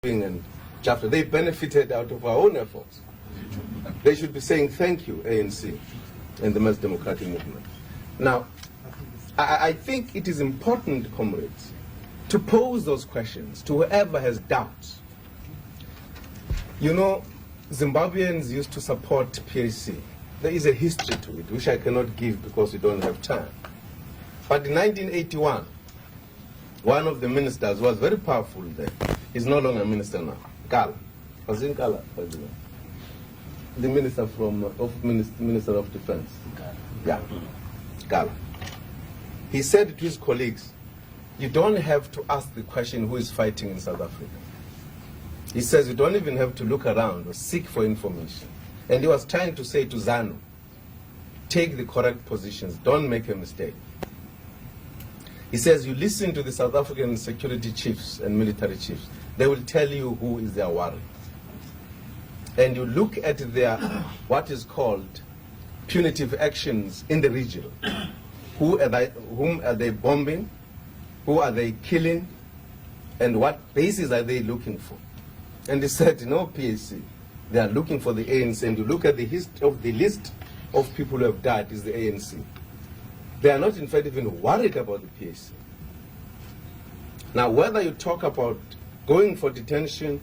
and chapter. They benefited out of our own efforts. They should be saying thank you, ANC, and the mass democratic movement. Now, I think it is important, comrades, to pose those questions to whoever has doubts. You know, Zimbabweans used to support PAC. There is a history to it, which I cannot give because we don't have time. But in 1981, one of the ministers was very powerful then. He's no longer a minister now. Kala. Was in Kala, by the way. The minister Minister of Defense. Yeah. Kala. He said to his colleagues, you don't have to ask the question who is fighting in South Africa. He says you don't even have to look around or seek for information. And he was trying to say to ZANU, take the correct positions, don't make a mistake. He says you listen to the South African security chiefs and military chiefs. They will tell you who is their worry. And you look at their, what is called, punitive actions in the region. Whom are they bombing? Who are they killing? And what bases are they looking for? And he said, no, PAC. They are looking for the ANC. And you look at the history of the list of people who have died is the ANC. They are not, in fact, even worried about the PAC. Now, whether you talk about going for detention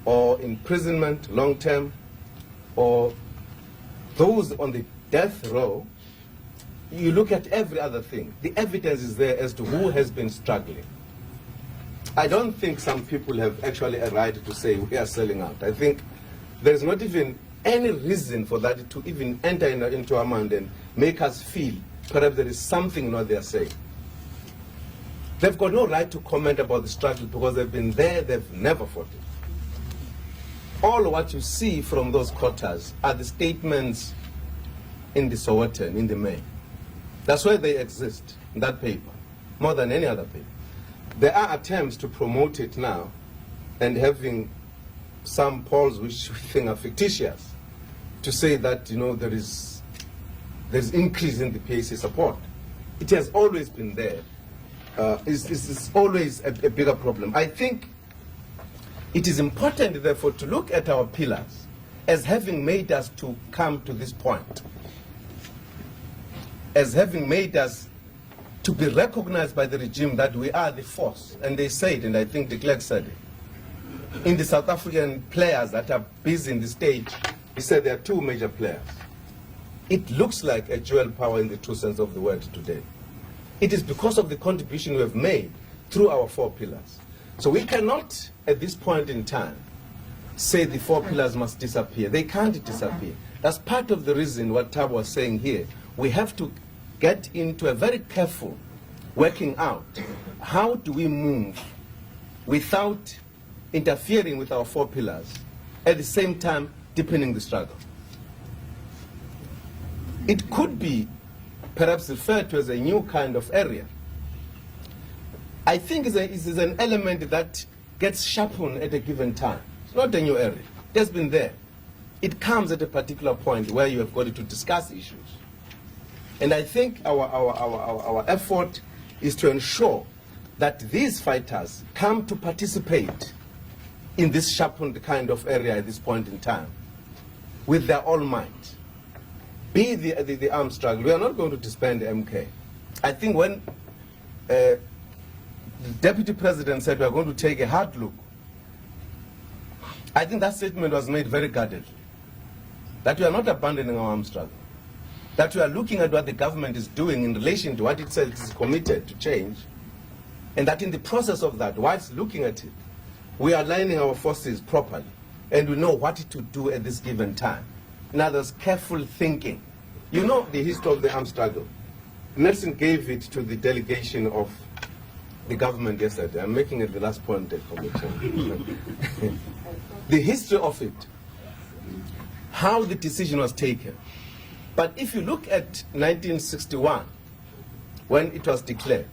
or imprisonment long-term or those on the death row, you look at every other thing. The evidence is there as to who has been struggling. I don't think some people have actually a right to say we are selling out. I think there's not even any reason for that to even enter into our mind and make us feel perhaps there is something not they are saying. They've got no right to comment about the struggle because they've been there, they've never fought it. All what you see from those quarters are the statements in the Sowetan, in the May. That's why they exist, in that paper, more than any other paper. There are attempts to promote it now and having some polls which we think are fictitious to say that, you know, there's increase in the PAC support. It has always been there. It's always a bigger problem. I think it is important, therefore, to look at our pillars as having made us to come to this point, as having made us to be recognized by the regime that we are the force. And they say it, and I think de Klerk said it. In the South African players that are busy in the stage, he said there are two major players. It looks like a dual power in the true sense of the word today. It is because of the contribution we have made through our four pillars. So we cannot, at this point in time, say the four pillars must disappear. They can't disappear. That's part of the reason what Tab was saying here. We have to get into a very careful working out. How do we move without interfering with our four pillars, at the same time deepening the struggle? It could be perhaps referred to as a new kind of area. I think it is an element that gets sharpened at a given time. It's not a new area. It has been there. It comes at a particular point where you have got to discuss issues. And I think our effort is to ensure that these fighters come to participate in this sharpened kind of area at this point in time with their all might. Be the armed struggle. We are not going to disband MK. I think when the Deputy President said we are going to take a hard look, I think that statement was made very guardedly. That we are not abandoning our armed struggle. That we are looking at what the government is doing in relation to what it says it is committed to change, and that in the process of that, whilst looking at it, we are aligning our forces properly, and we know what to do at this given time. In other words, careful thinking. You know the history of the armed struggle. Nelson gave it to the delegation of the government yesterday. I'm making it the last point. The history of it, how the decision was taken. But if you look at 1961, when it was declared,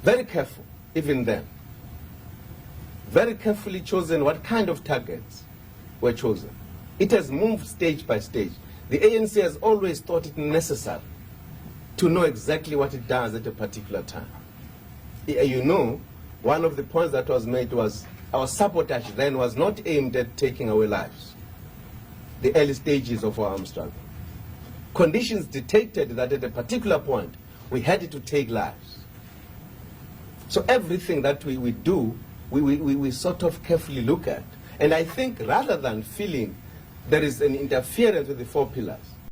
very careful, even then, very carefully chosen what kind of targets were chosen. It has moved stage by stage. The ANC has always thought it necessary to know exactly what it does at a particular time. You know, one of the points that was made was our sabotage then was not aimed at taking away lives, the early stages of our armed struggle. Conditions dictated that at a particular point, we had to take lives. So everything that we do, we sort of carefully look at. And I think rather than feeling there is an interference with the 4 pillars,